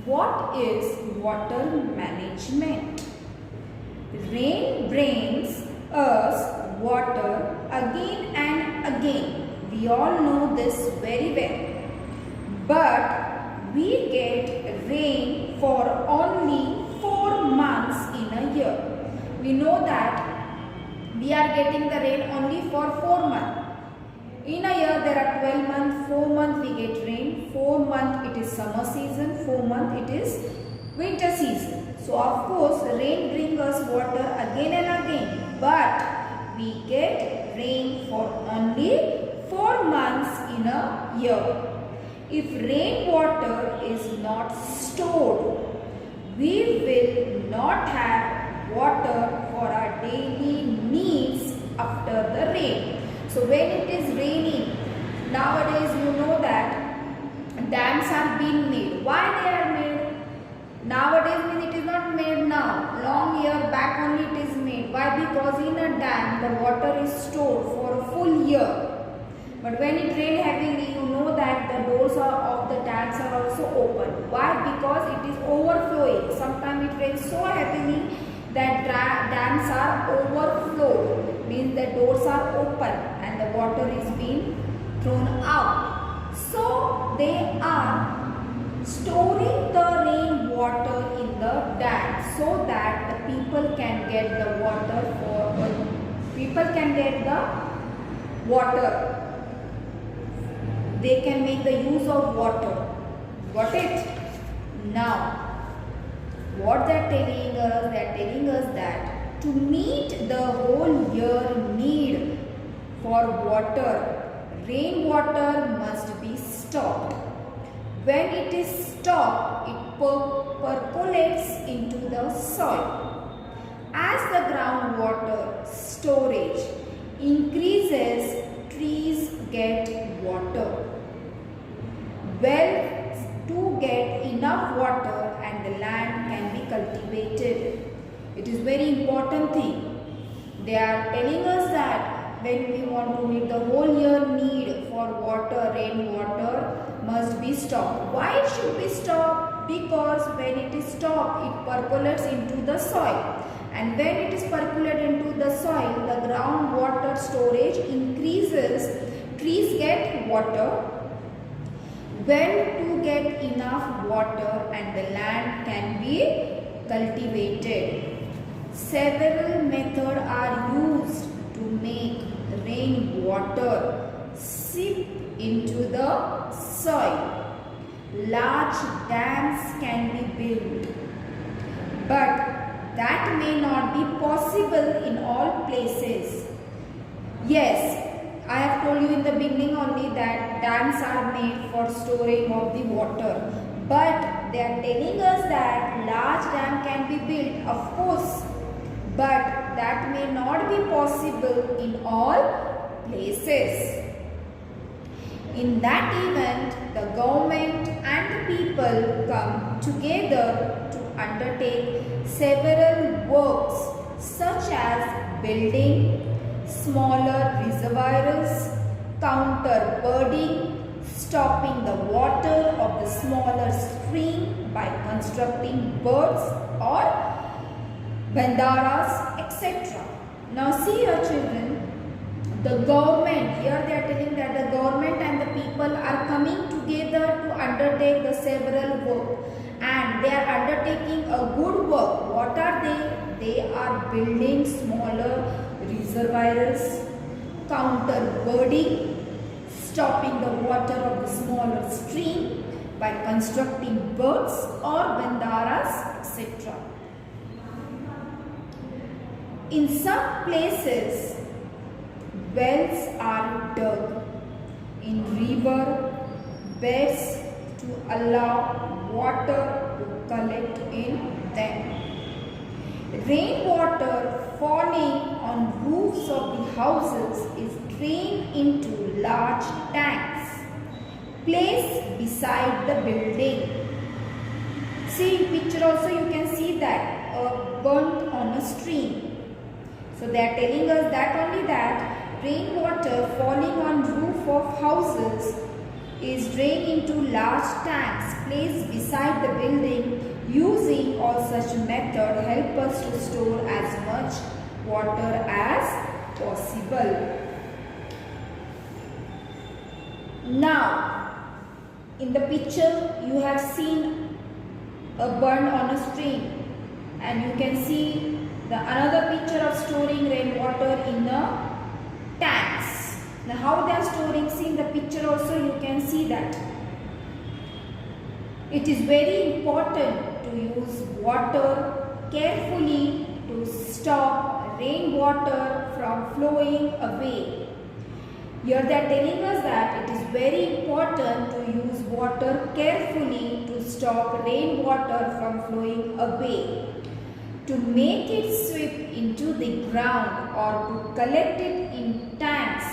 What is water management? Rain brings us water again and again. We all know this very well. But we get rain for only 4 months in a year. We know that we are getting the rain only for 4 months. In a year there are 12 months, 4 months we get rain, 4 months it is summer season, 4 months it is winter season. So of course rain brings us water again and again, but we get rain for only 4 months in a year. If rainwater is not stored, we will not have water for our daily needs after the rain. So when it is raining, nowadays you know that dams are being made. Why they are made? Nowadays means it is not made now. Long year back only it is made. Why? Because in a dam the water is stored for a full year. But when it rains heavily, you know that the doors of the dams are also open. Why? Because it is overflowing. Sometimes it rains so heavily that dams are overflowed, means the doors are open and the water is being thrown out. So they are storing the rainwater in the dam so that the people can get the water They can make the use of water. Got it? Now, what they are telling us? They are telling us that to meet the whole year need for water, rainwater must be stopped. When it is stopped, it percolates into the soil. As the groundwater storage increases, trees get water. Wells to get enough water and the land can be cultivated. It is very important thing. They are telling us that when we want to meet the whole year need for water, rainwater must be stopped. Why it should be stopped? Because when it is stopped, it percolates into the soil. And when it is percolated into the soil, the groundwater storage increases, trees get water. When to get enough water and the land can be cultivated. Several methods are used to make rainwater seep into the soil. Large dams can be built, but that may not be possible in all places. Yes, I have told you in the beginning only that dams are made for storing of the water. But they are telling us that large dam can be built, of course. But that may not be possible in all places. In that event, the government and the people come together to undertake several works such as building smaller reservoirs, counter birding, stopping the water of the smaller stream by constructing birds or bandaras, etc. Now see here children, the government, here they are telling that the government and the people are coming together to undertake the several work, and they are undertaking a good work. What are they? They are building smaller reservoirs, counter birding, stopping the water of the smaller stream by constructing birds or bandaras, etc. In some places, wells are dug in river beds to allow water to collect in them. Rainwater falling on roofs of the houses is drained into large tanks placed beside the building. See in picture also you can see that burnt on a stream. So they are telling us that only that rainwater falling on roof of houses is drained into large tanks placed beside the building. Using all such method help us to store as much water as possible. Now, in the picture you have seen a burn on a stream, and you can see another picture of storing rainwater in the tanks. Now how they are storing, see in the picture also you can see that. It is very important to use water carefully to stop rainwater from flowing away. Here they are telling us that it is very important to use water carefully to stop rainwater from flowing away. To make it sweep into the ground or to collect it in tanks,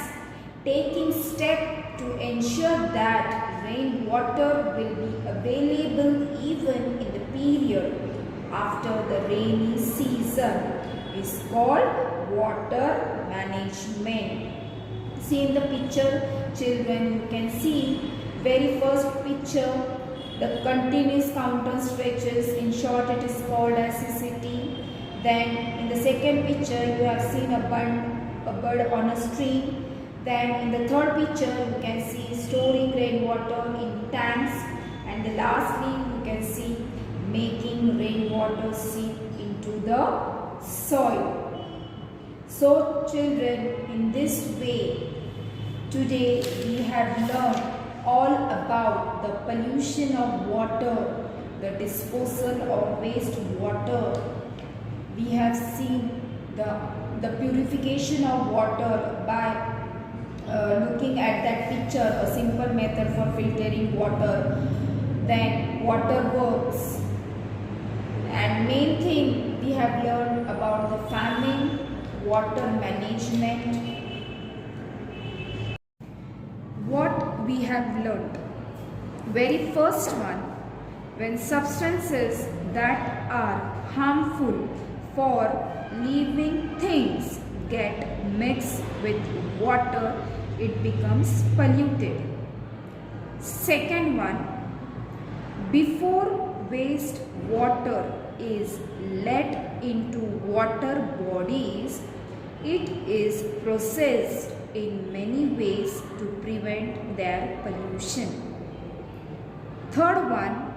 taking steps to ensure that rainwater will be available even in the period after the rainy season is called water management. See in the picture, children, you can see very first picture, the continuous counter stretches, in short it is called as CCT. Then in the second picture you have seen a bird on a stream. Then in the third picture you can see storing rainwater in tanks, and lastly you can see making rainwater seep into the soil. So children, in this way today we have learned all about the pollution of water, the disposal of waste water. We have seen the purification of water by looking at that picture, a simple method for filtering water. Then water works, and main thing we have learned about the farming, water management. What we have learned, very first one, when substances that are harmful for living things get mixed with water, it becomes polluted. Second one, before waste water is let into water bodies, it is processed in many ways to prevent their pollution. Third one,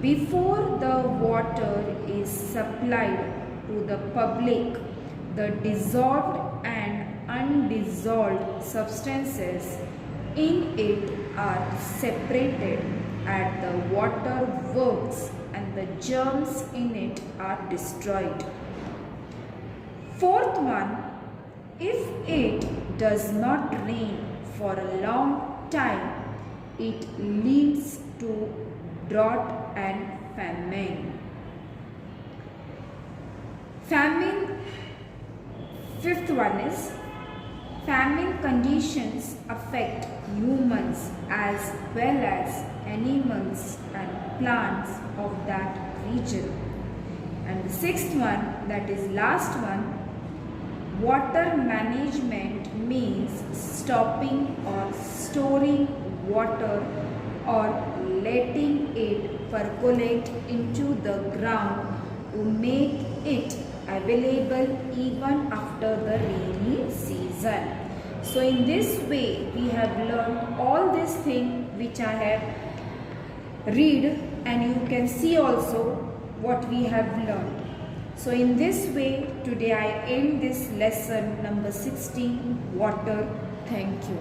before the water is supplied to the public, the dissolved and undissolved substances in it are separated at the water works and the germs in it are destroyed. Fourth one, if it does not rain for a long time, it leads to drought and famine. Fifth one is famine conditions affect humans as well as animals and plants of that region. And the sixth one, that is last one, water management means stopping or storing water or letting it percolate into the ground to make it available even after the rainy season. So in this way we have learned all these things which I have read, and you can see also what we have learned. So in this way today I end this lesson number 16, water. Thank you.